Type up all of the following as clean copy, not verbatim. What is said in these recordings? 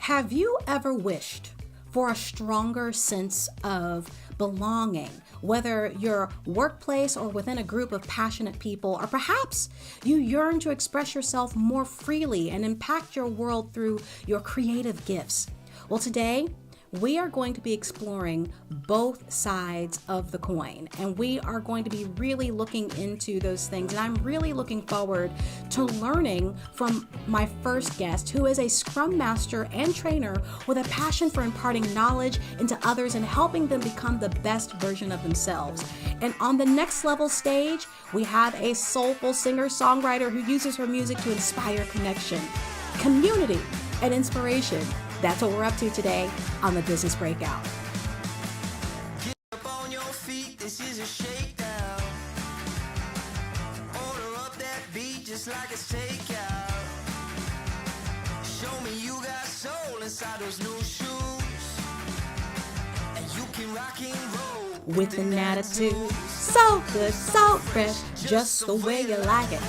Have you ever wished for a stronger sense of belonging, whether your workplace or within a group of passionate people, or perhaps you yearn to express yourself more freely and impact your world through your creative gifts? Well, today, we are going to be exploring both sides of the coin, and we are going to be really looking into those things. And I'm really looking forward to learning from my first guest, who is a Scrum Master and trainer with a passion for imparting knowledge into others and helping them become the best version of themselves. And on the next level stage, we have a soulful singer-songwriter who uses her music to inspire connection, community, and inspiration. That's what we're up to today on the Business Breakout. Get up on your feet, this is a shakedown. Order up that beat just like it's takeout. Show me you got soul inside those new shoes. And you can rock and roll with an attitude. So good, so fresh, just the way you like it.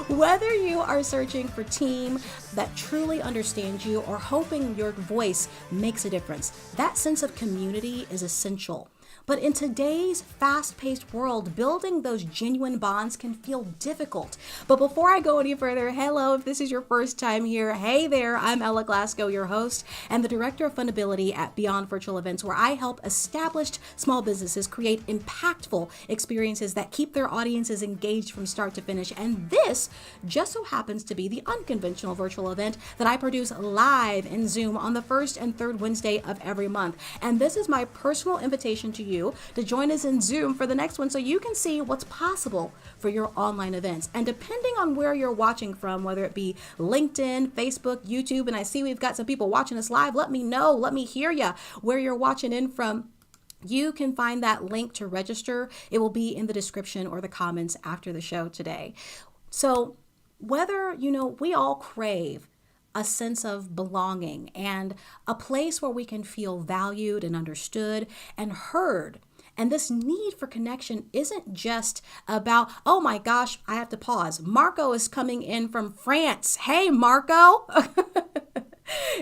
Whether you are searching for a team that truly understands you or hoping your voice makes a difference, that sense of community is essential. But in today's fast-paced world, building those genuine bonds can feel difficult. But before I go any further, hello, if this is your first time here, hey there, I'm Ella Glasgow, your host and the Director of Fundability at Beyond Virtual Events, where I help established small businesses create impactful experiences that keep their audiences engaged from start to finish. And this just so happens to be the unconventional virtual event that I produce live in Zoom on the first and third Wednesday of every month. And this is my personal invitation to you to join us in Zoom for the next one so you can see what's possible for your online events. And depending on where you're watching from, whether it be LinkedIn, Facebook, YouTube, and I see we've got some people watching us live, let me know, let me hear you where you're watching in from. You can find that link to register. It will be in the description or the comments after the show today. So whether, we all crave a sense of belonging and a place where we can feel valued and understood and heard. And this need for connection isn't just about, oh my gosh, I have to pause. Marco is coming in from France. Hey, Marco.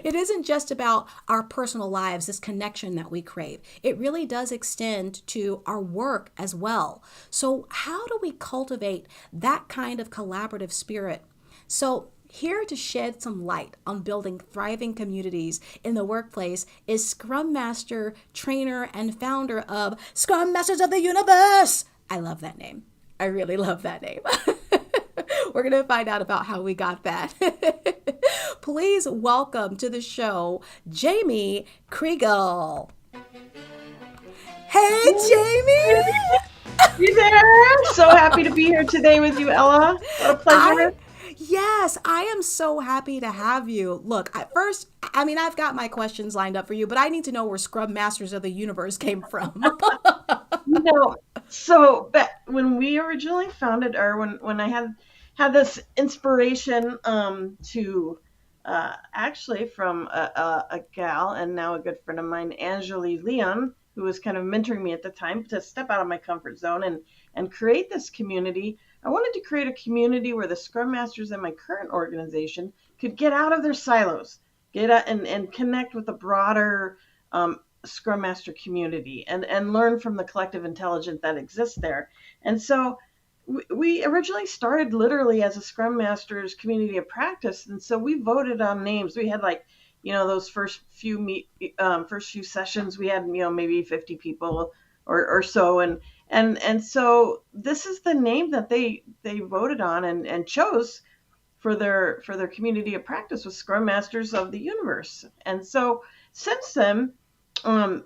It isn't just about our personal lives, this connection that we crave. It really does extend to our work as well. So how do we cultivate that kind of collaborative spirit? So here to shed some light on building thriving communities in the workplace is Scrum Master, trainer, and founder of Scrum Masters of the Universe. I love that name. I really love that name. We're going to find out about how we got that. Please welcome to the show, Jamie Kriegel. Hey, Jamie! You there? So happy to be here today with you, Ella. What a pleasure. Yes, I am so happy to have you. Look, at first, I've got my questions lined up for you, but I need to know where Scrum Masters of the Universe came from. So when we originally founded, or when I had this inspiration to actually from a gal and now a good friend of mine, Angeli Leon, who was kind of mentoring me at the time, to step out of my comfort zone and create this community. I wanted to create a community where the Scrum Masters in my current organization could get out of their silos, get out and connect with the broader Scrum Master community and learn from the collective intelligence that exists there. And so we originally started literally as a Scrum Masters community of practice. And so we voted on names. We had those first few sessions, we had, maybe 50 people or so. And so this is the name that they voted on and chose for their community of practice, was Scrum Masters of the Universe. And so since then,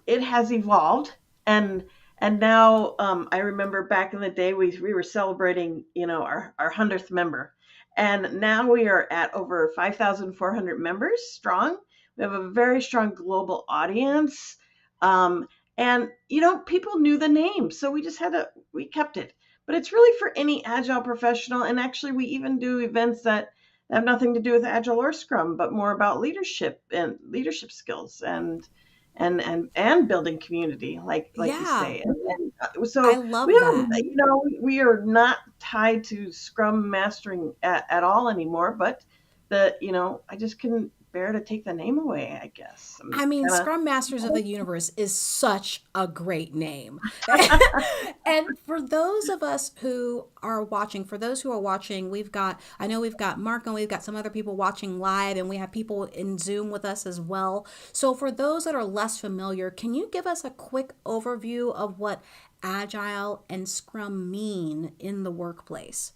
it has evolved, and now I remember back in the day we were celebrating our 100th member, and now we are at over 5,400 members strong. We have a very strong global audience. And, people knew the name, so we kept it. But it's really for any Agile professional. And actually, we even do events that have nothing to do with Agile or Scrum, but more about leadership and leadership skills and building community, like you say. So I love that. We are not tied to Scrum mastering at all anymore, but that, I just couldn't bear to take the name away, I guess. I'm I mean, kind Scrum Masters of the Universe is such a great name. And for those of us who are watching, for those who are watching, I know we've got Mark and we've got some other people watching live, and we have people in Zoom with us as well. So for those that are less familiar, can you give us a quick overview of what Agile and Scrum mean in the workplace?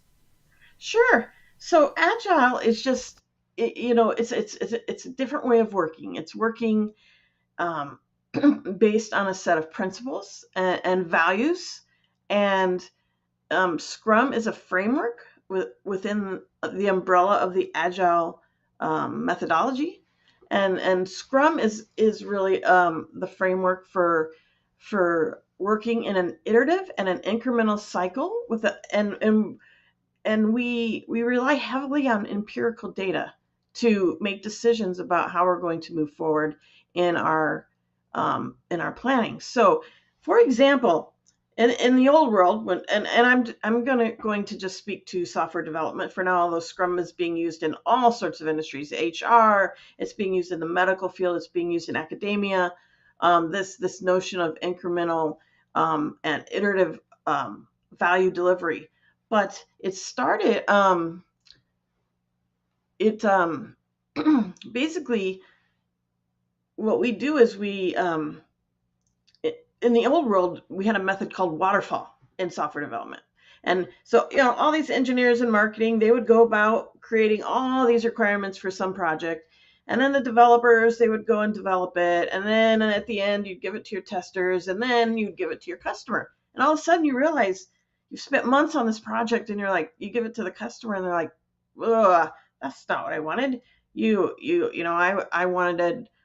Sure. So agile is just, it's a different way of working. It's working um, based on a set of principles and values. And Scrum is a framework within the umbrella of the agile methodology. And Scrum is really the framework for working in an iterative and an incremental cycle with a and we rely heavily on empirical data to make decisions about how we're going to move forward in our planning. So, for example, in the old world, I'm going to just speak to software development for now, although Scrum is being used in all sorts of industries, HR, it's being used in the medical field, it's being used in academia. This notion of incremental and iterative value delivery, but it started it basically what we do is in the old world we had a method called waterfall in software development. And so, all these engineers in marketing, they would go about creating all these requirements for some project, and then the developers, they would go and develop it, and then at the end you'd give it to your testers, and then you'd give it to your customer. And all of a sudden you realize you've spent months on this project, and you're like, you give it to the customer and they're like, ugh, that's not what I wanted.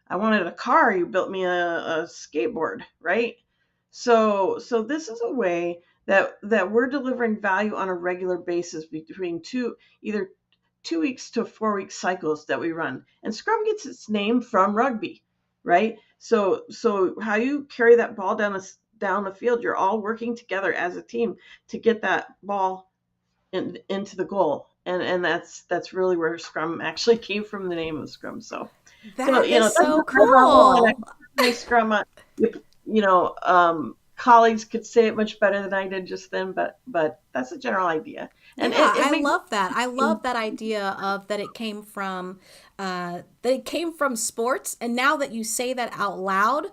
I wanted a car, you built me a skateboard, right? So this is a way that we're delivering value on a regular basis between either 2 weeks to 4 week cycles that we run. And Scrum gets its name from rugby, right? So how you carry that ball down the field, you're all working together as a team to get that ball into the goal. And that's really where Scrum actually came from, the name of Scrum. So That is that's so a high level, and I cool. think Scrum. Colleagues could say it much better than I did just then, but that's a general idea, and Yeah, it I makes love that. I love that idea of that it came from sports. And now that you say that out loud,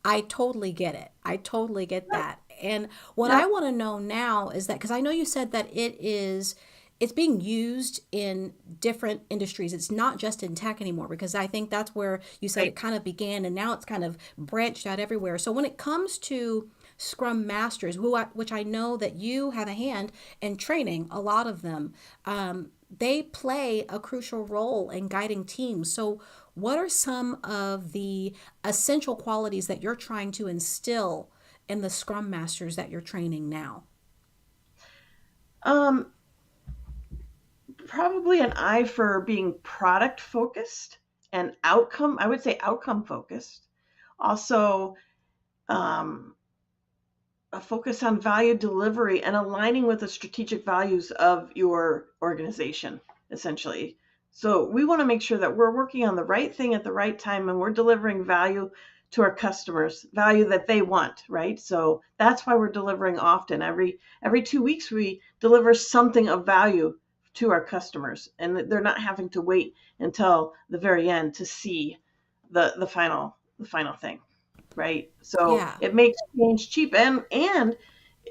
I totally get it. I totally get that. And what I yep, want to know now is that, because I know you said that it's being used in different industries. It's not just in tech anymore, because I think that's where you said it right. kind of began, and now it's kind of branched out everywhere. So when it comes to Scrum Masters, which I know that you have a hand in training a lot of them, they play a crucial role in guiding teams. So what are some of the essential qualities that you're trying to instill in the Scrum Masters that you're training now? Um, Probably an eye for being product focused and outcome. I would say outcome focused. Also, um, a focus on value delivery and aligning with the strategic values of your organization, essentially. So we want to make sure that we're working on the right thing at the right time, and we're delivering value to our customers, value that they want, right? So that's why we're delivering often. Every 2 weeks we deliver something of value to our customers, and they're not having to wait until the very end to see the final thing, right? So Yeah. it makes change cheap, and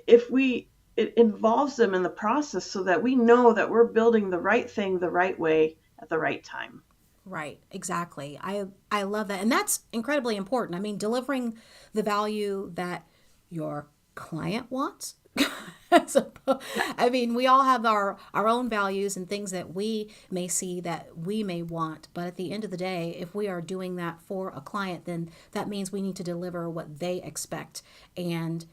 if we it involves them in the process so that we know that we're building the right thing the right way at the right time. Right, exactly. I love that. And that's incredibly important. I mean, delivering the value that your client wants. I mean, we all have our own values and things that we may see that we may want, but at the end of the day, if we are doing that for a client, then that means we need to deliver what they expect and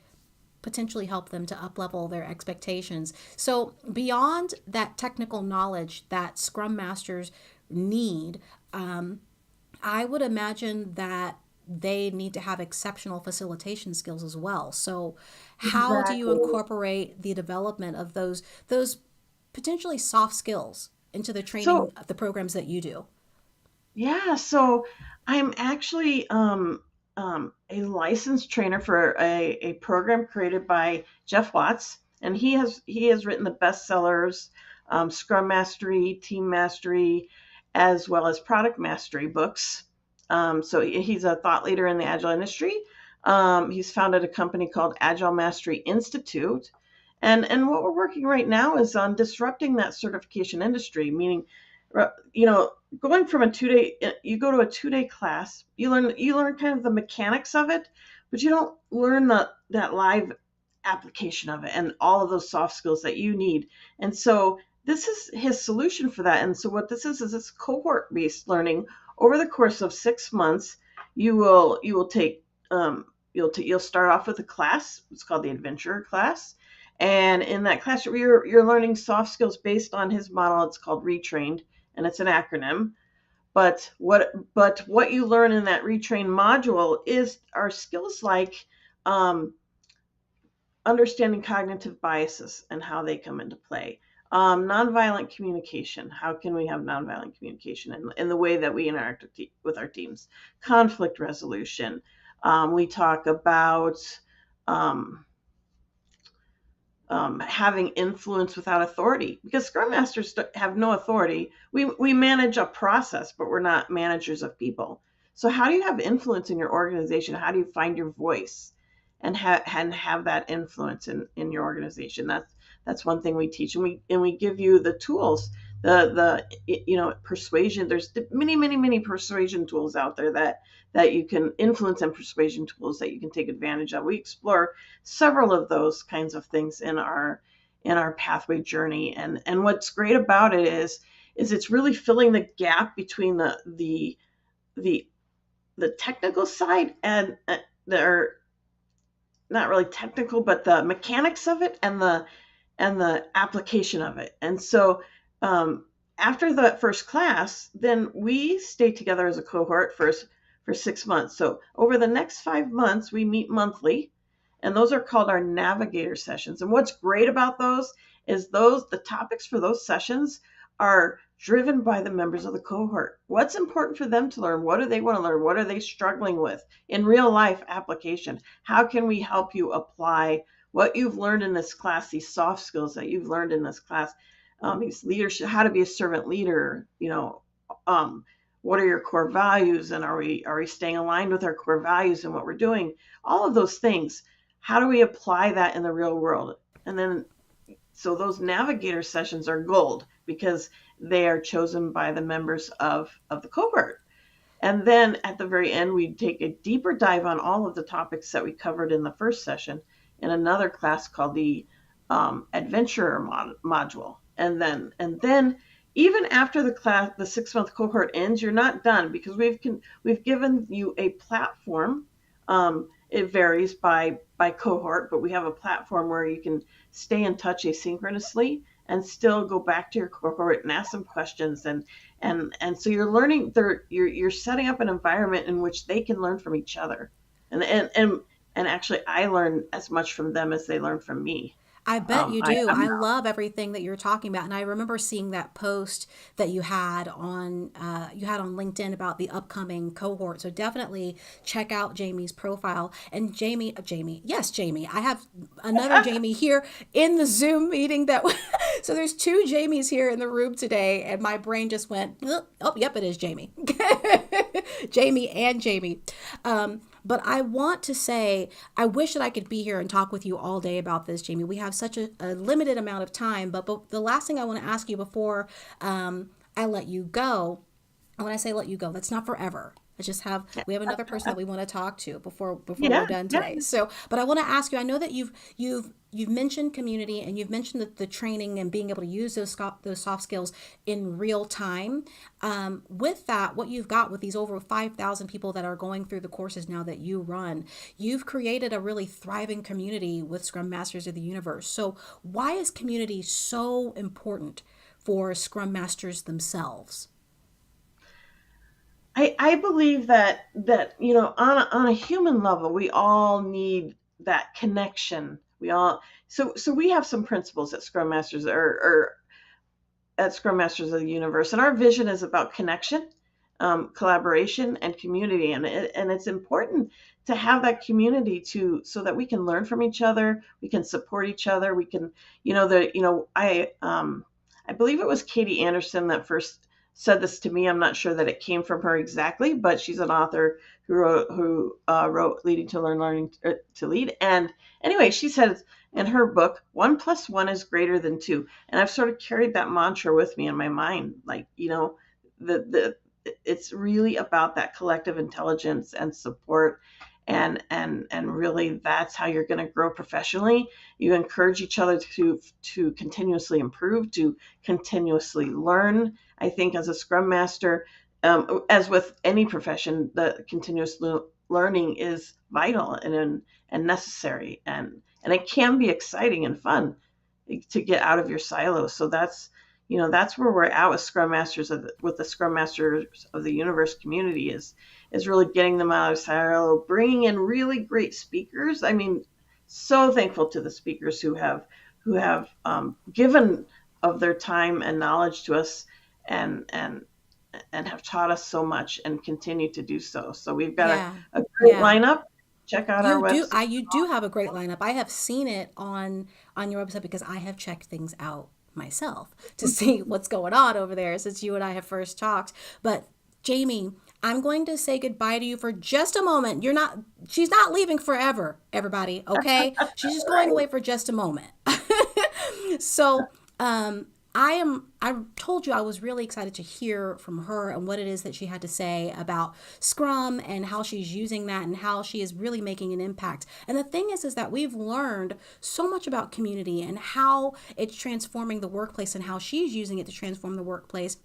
potentially help them to up level their expectations. So, beyond that technical knowledge that Scrum Masters need, I would imagine that they need to have exceptional facilitation skills as well. So, how do you Exactly. incorporate the development of those potentially soft skills into the training, So the programs that you do? yeah, so I'm actually a licensed trainer for a program created by Jeff Watts, and he has written the bestsellers, Scrum Mastery, Team Mastery, as well as Product Mastery books. So he's a thought leader in the Agile industry. He's founded a company called Agile Mastery Institute, and what we're working right now is on disrupting that certification industry, meaning, you know, going from a 2 day, you go to a 2 day class, you learn kind of the mechanics of it, but you don't learn that live application of it and all of those soft skills that you need. And so this is his solution for that. And so what this is it's cohort based learning. Over the course of 6 months, you will take you'll start off with a class. It's called the adventure class. And in that class, you're learning soft skills based on his model. It's called Retrained, and it's an acronym. But what you learn in that Retrain module are skills like um, understanding cognitive biases and how they come into play. Nonviolent communication. How can we have nonviolent communication in the way that we interact with our teams? Conflict resolution. We talk about um, having influence without authority, because Scrum Masters have no authority. We manage a process, but we're not managers of people. So how do you have influence in your organization? How do you find your voice and have that influence in your organization? That's one thing we teach, and we give you the tools, the persuasion. There's many persuasion tools out there that you can influence, and persuasion tools that you can take advantage of. We explore several of those kinds of things in our pathway journey. And what's great about it is it's really filling the gap between the technical side and they're not really technical, but the mechanics of it and the application of it. And so after the first class, then we stay together as a cohort for 6 months. So over the next 5 months, we meet monthly, and those are called our navigator sessions. And what's great about those is the topics for those sessions are driven by the members of the cohort. What's important for them to learn? What do they want to learn? What are they struggling with in real life application? How can we help you apply what you've learned in this class, these soft skills that you've learned in this class, these leadership, how to be a servant leader, what are your core values, and are we staying aligned with our core values and what we're doing? All of those things. How do we apply that in the real world? And then, so those navigator sessions are gold because they are chosen by the members of the cohort. And then at the very end, we take a deeper dive on all of the topics that we covered in the first session in another class called the adventurer module. And then even after the 6 month cohort ends, you're not done, because we've given you a platform. It varies by cohort, but we have a platform where you can stay in touch asynchronously and still go back to your cohort and ask some questions. And so you're learning you're setting up an environment in which they can learn from each other. And actually I learn as much from them as they learn from me. I bet you do. I'm I love everything that you're talking about, and I remember seeing that post that you had on LinkedIn about the upcoming cohort. So definitely check out Jamie's profile. And Jamie, yes, Jamie. I have another Jamie here in the Zoom meeting. So there's two Jamies here in the room today, and my brain just went, oh, yep, it is Jamie. Jamie and Jamie. But I want to say, I wish that I could be here and talk with you all day about this, Jamie. We have such a limited amount of time. But the last thing I want to ask you before I let you go, and when I say let you go, that's not forever. We have another person that we want to talk to before Yeah, we're done yeah. today. So, but I want to ask you. I know that you've mentioned community, and you've mentioned the training and being able to use those soft skills in real time. With that, what you've got with these over 5,000 people that are going through the courses now that you run, you've created a really thriving community with Scrum Masters of the Universe. So, why is community so important for Scrum Masters themselves? I believe that on a human level, we all need that connection. We all so we have some principles that Scrum Masters are at Scrum Masters of the Universe, and our vision is about connection, collaboration, and community. And it's important to have that community so that we can learn from each other, we can support each other, we can, I believe it was Katie Anderson that first said this to me. I'm not sure that it came from her exactly, but she's an author who wrote Leading to Learn, Learning to Lead. And anyway, she says in her book, 1+1 is greater than 2. And I've sort of carried that mantra with me in my mind. Like, it's really about that collective intelligence and support. And really that's how you're going to grow professionally. You encourage each other to continuously improve, to continuously learn. I think as a Scrum Master, as with any profession, the continuous learning is vital and necessary, and it can be exciting and fun to get out of your silos. So that's where we're at with with the Scrum Masters of the Universe community is really getting them out of silo, bringing in really great speakers. I mean, so thankful to the speakers who have given of their time and knowledge to us, and have taught us so much and continue to do so. So we've got Yeah. a great Yeah. lineup. Check out our website. You do have a great lineup. I have seen it on your website because I have checked things out myself to see what's going on over there since you and I have first talked. But Jamie, I'm going to say goodbye to you for just a moment. She's not leaving forever, everybody, okay? She's just going away for just a moment. So, I told you I was really excited to hear from her and what it is that she had to say about Scrum and how she's using that and how she is really making an impact. And the thing is that we've learned so much about community and how it's transforming the workplace and how she's using it to transform the workplace.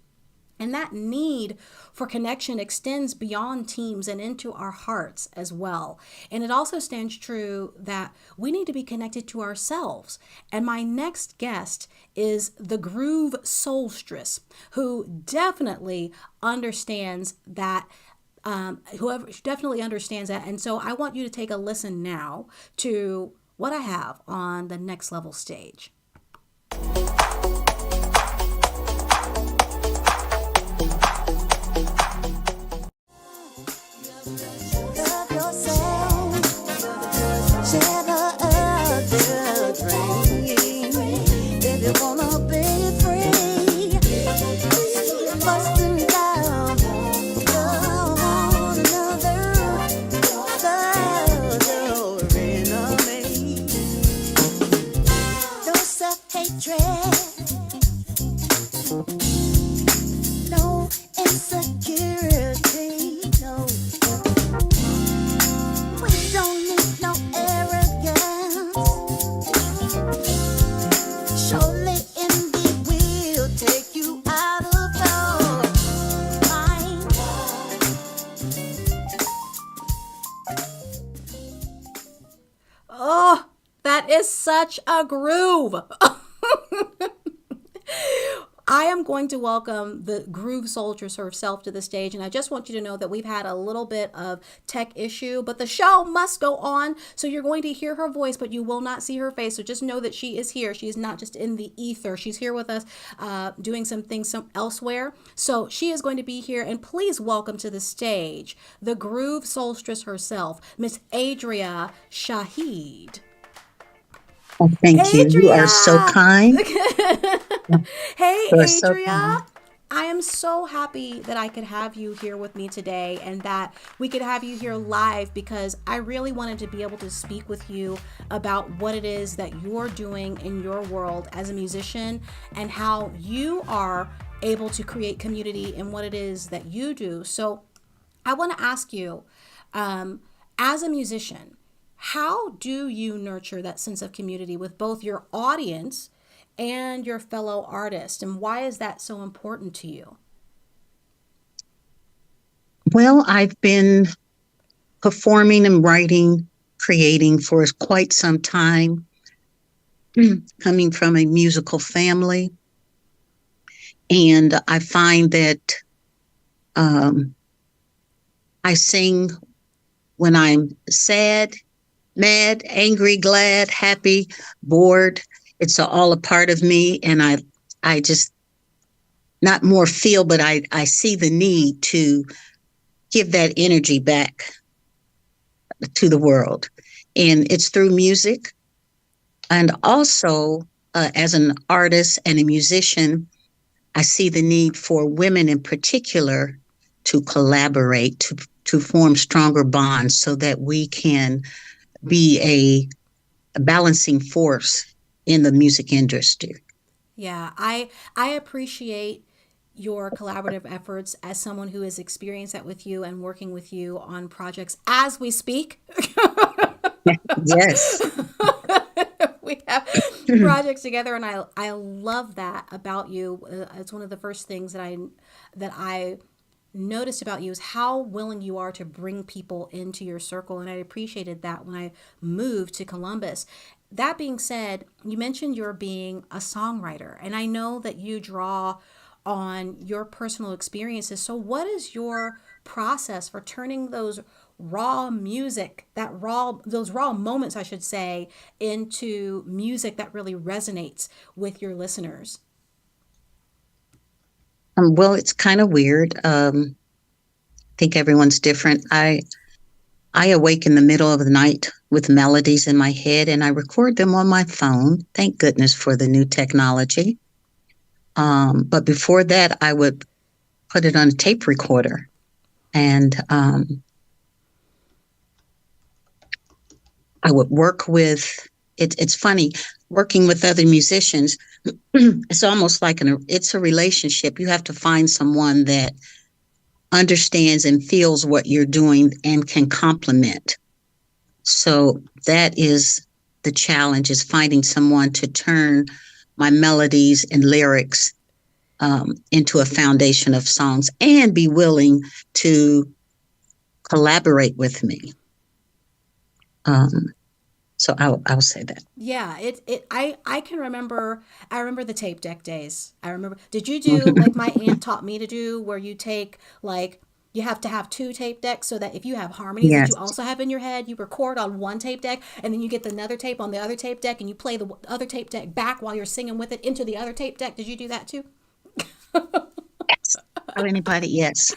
And that need for connection extends beyond teams and into our hearts as well. And it also stands true that we need to be connected to ourselves. And my next guest is the Groove Solstice, who definitely understands that. Whoever definitely understands that. And so I want you to take a listen now to what I have on the next level stage. No insecurity, no. We don't need no arrogance. Surely envy will take you out of your mind. Oh, that is such a groove. I am going to welcome the Groove Soldiers herself to the stage, and I just want you to know that we've had a little bit of tech issue, but the show must go on, so you're going to hear her voice, but you will not see her face, so just know that she is here. She is not just in the ether. She's here with us doing some things elsewhere, so she is going to be here, and please welcome to the stage the Groove Solstice herself, Miss Adria Shahid. Oh, thank you. You are so kind. Hey, You are so Adria. kind. I am so happy that I could have you here with me today and that we could have you here live because I really wanted to be able to speak with you about what it is that you're doing in your world as a musician and how you are able to create community in what it is that you do. So I want to ask you, as a musician, how do you nurture that sense of community with both your audience and your fellow artists? And why is that so important to you? Well, I've been performing and writing, creating for quite some time, coming from a musical family. And I find that I sing when I'm sad, mad, angry, glad, happy, bored. It's all a part of me. And I just not more feel, but I see the need to give that energy back to the world. And it's through music. And also, as an artist and a musician, I see the need for women in particular to collaborate, to form stronger bonds so that we can be a balancing force in the music industry. Yeah, I appreciate your collaborative efforts as someone who has experienced that with you and working with you on projects as we speak. Yes. We have projects together, and I love that about you. It's one of the first things that I noticed about you is how willing you are to bring people into your circle, and I appreciated that when I moved to Columbus. That being said, you mentioned you're being a songwriter, and I know that you draw on your personal experiences. So what is your process for turning those raw music, those raw moments, I should say, into music that really resonates with your listeners? Well, it's kind of weird. I think everyone's different. I awake in the middle of the night with melodies in my head and I record them on my phone. Thank goodness for the new technology. But before that, I would put it on a tape recorder. And I would work with it's funny working with other musicians. It's almost like it's a relationship. You have to find someone that understands and feels what you're doing and can complement. So that is the challenge, is finding someone to turn my melodies and lyrics into a foundation of songs and be willing to collaborate with me. So I'll say that. Yeah, I can remember. I remember the tape deck days. I remember. Did you do like my aunt taught me to do, where you take like you have to have two tape decks so that if you have harmonies that Yes. you also have in your head, you record on one tape deck and then you get another tape on the other tape deck and you play the other tape deck back while you're singing with it into the other tape deck. Did you do that too? Yes. Or anybody? Yes.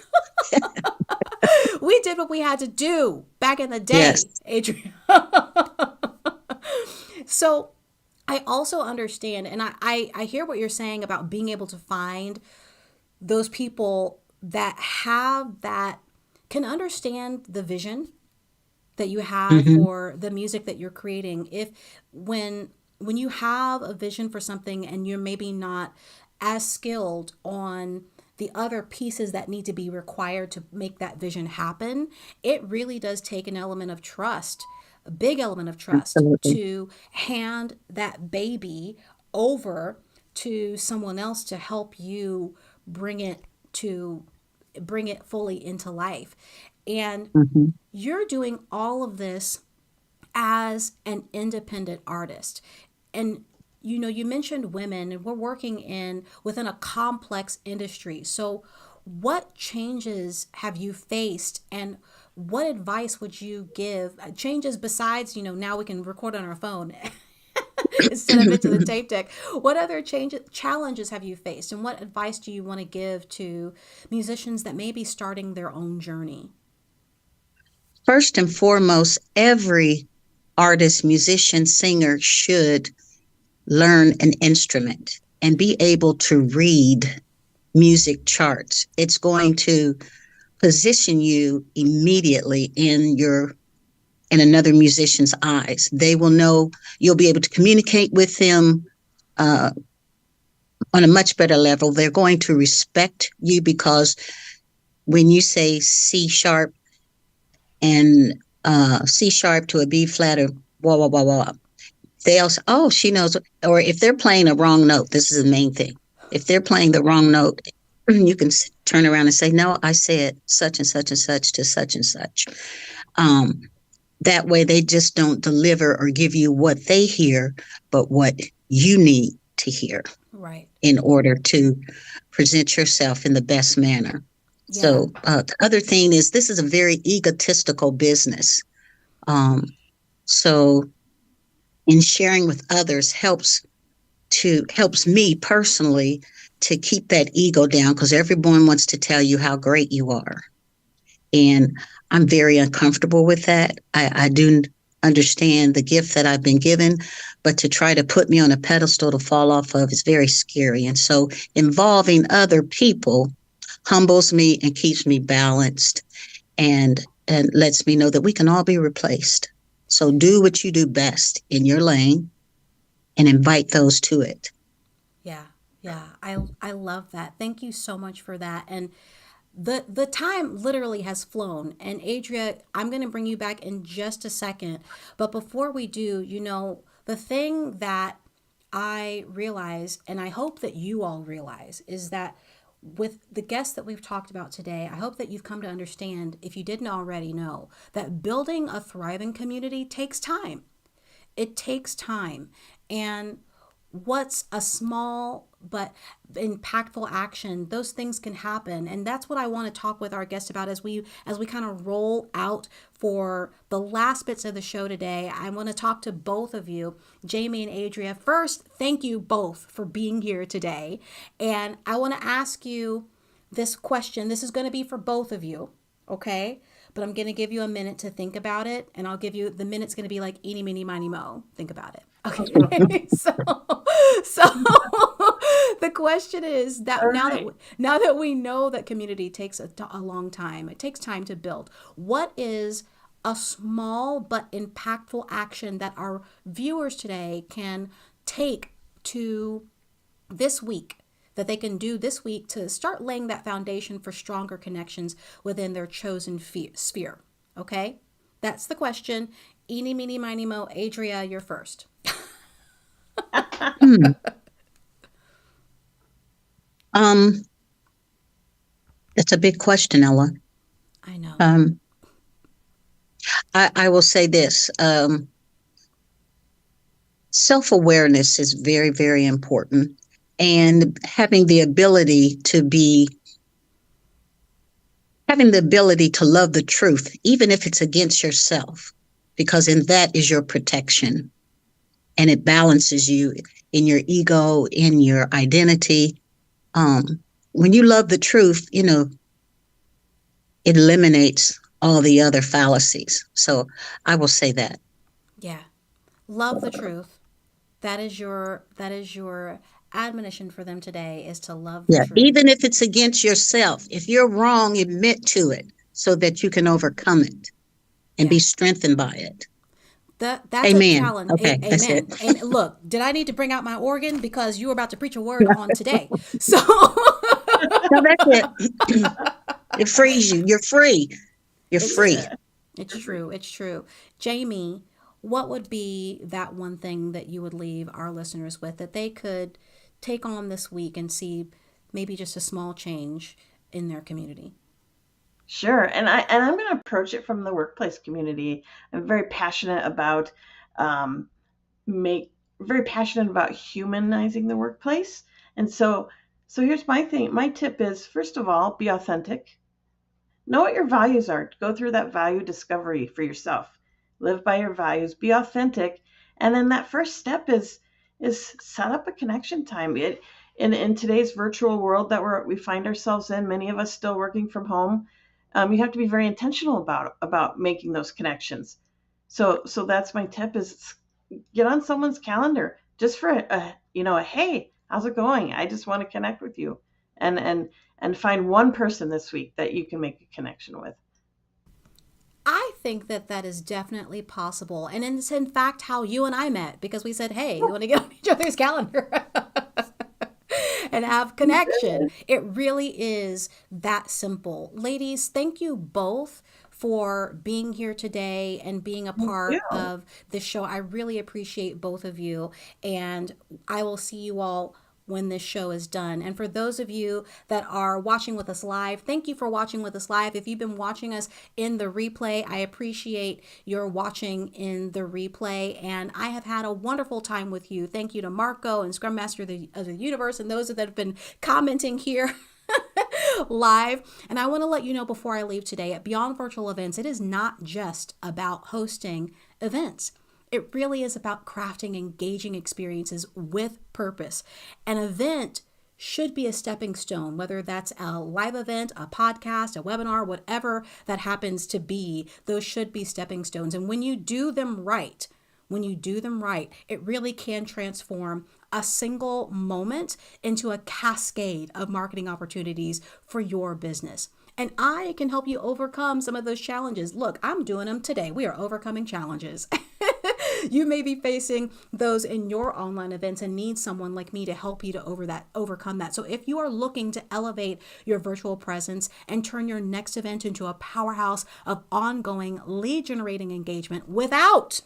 We did what we had to do back in the day, Yes. Adrian. So I also understand, and I hear what you're saying about being able to find those people that have that can understand the vision that you have Mm-hmm. for the music that you're creating. If when you have a vision for something and you're maybe not as skilled on the other pieces that need to be required to make that vision happen, it really does take an element of trust, a big element of trust, Absolutely. to hand that baby over to someone else to help you bring it to bring it fully into life. And Mm-hmm. you're doing all of this as an independent artist. And you mentioned women and we're working in within a complex industry. So what changes have you faced and what advice would you give? Changes besides, now we can record on our phone instead of into the tape deck. What other challenges have you faced and what advice do you want to give to musicians that may be starting their own journey? First and foremost, every artist, musician, singer should learn an instrument and be able to read music charts. It's going to position you immediately in another musician's eyes. They will know, you'll be able to communicate with them uh, on a much better level. They're going to respect you because when you say C sharp and C sharp to a B flat or blah blah blah blah, they'll say, oh, she knows. Or if they're playing a wrong note, this is the main thing. If they're playing the wrong note, you can turn around and say, no, I said such and such and such to such and such. Um, that way, they just don't deliver or give you what they hear, but what you need to hear Right. in order to present yourself in the best manner. Yeah. So the other thing is, this is a very egotistical business. Um, so in sharing with others helps helps me personally to keep that ego down, because everyone wants to tell you how great you are. And I'm very uncomfortable with that. I do understand the gift that I've been given, but to try to put me on a pedestal to fall off of is very scary. And so involving other people humbles me and keeps me balanced, and lets me know that we can all be replaced. So do what you do best in your lane and invite those to it. Yeah, yeah, I love that. Thank you so much for that. And the time literally has flown. And Adria, I'm going to bring you back in just a second. But before we do, the thing that I realize, and I hope that you all realize, is that with the guests that we've talked about today, I hope that you've come to understand, if you didn't already know, that building a thriving community takes time. It takes time. And what's a small but impactful action, those things can happen. And that's what I want to talk with our guests about as we kind of roll out for the last bits of the show today. I want to talk to both of you, Jamie and Adria. First, thank you both for being here today. And I want to ask you this question. This is going to be for both of you, okay? But I'm going to give you a minute to think about it, and I'll give you, the minute's going to be like eeny, meeny, miny, mo. Think about it. Okay. So the question is that now that we know that community takes a long time, it takes time to build. What is a small but impactful action that our viewers today can take to this week, that they can do this week to start laying that foundation for stronger connections within their chosen sphere? Okay? That's the question. Eeny, meeny, miny, mo. Adria, you're first. That's a big question, Ella. I know. I will say this. Self-awareness is very, very important. And having the ability to love the truth, even if it's against yourself, because in that is your protection. And it balances you in your ego, in your identity. When you love the truth, it eliminates all the other fallacies. So I will say that. Yeah. Love the truth. That is your admonition for them today, is to love the truth. Even if it's against yourself. If you're wrong, admit to it so that you can overcome it and be strengthened by it. That's Amen. a challenge. Okay, Amen. that's it. And look, did I need to bring out my organ? Because you were about to preach a word on today. So No, that's it. It frees you. You're free. You're free. It's true. It's true. Jamie, what would be that one thing that you would leave our listeners with that they could take on this week and see maybe just a small change in their community? Sure, and I'm going to approach it from the workplace community. I'm very passionate about very passionate about humanizing the workplace, and so here's my thing. My tip is, first of all, be authentic. Know what your values are. Go through that value discovery for yourself. Live by your values. Be authentic, and then that first step is set up a connection time. In today's virtual world that we find ourselves in, many of us still working from home. You have to be very intentional about making those connections. So that's my tip, is get on someone's calendar just for a hey, how's it going? I just want to connect with you, and find one person this week that you can make a connection with. I think that is definitely possible. And it's in fact how you and I met, because we said, hey, you want to get on each other's calendar and have connection. It really is that simple. Ladies, thank you both for being here today and being a part of this show. I really appreciate both of you, and I will see you all when this show is done. And for those of you that are watching with us live, thank you for watching with us live. If you've been watching us in the replay, I appreciate your watching in the replay. And I have had a wonderful time with you. Thank you to Marco and Scrum Master of the Universe and those that have been commenting here live. And I want to let you know before I leave today, at Beyond Virtual Events, it is not just about hosting events. It really is about crafting engaging experiences with purpose. An event should be a stepping stone, whether that's a live event, a podcast, a webinar, whatever that happens to be. Those should be stepping stones. And when you do them right, it really can transform a single moment into a cascade of marketing opportunities for your business. And I can help you overcome some of those challenges. Look, I'm doing them today. We are overcoming challenges. You may be facing those in your online events and need someone like me to help you to overcome that. So if you are looking to elevate your virtual presence and turn your next event into a powerhouse of ongoing lead generating engagement without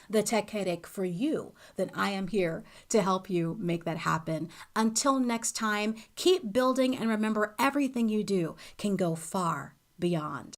the tech headache for you, then I am here to help you make that happen. Until next time, keep building and remember everything you do can go far beyond.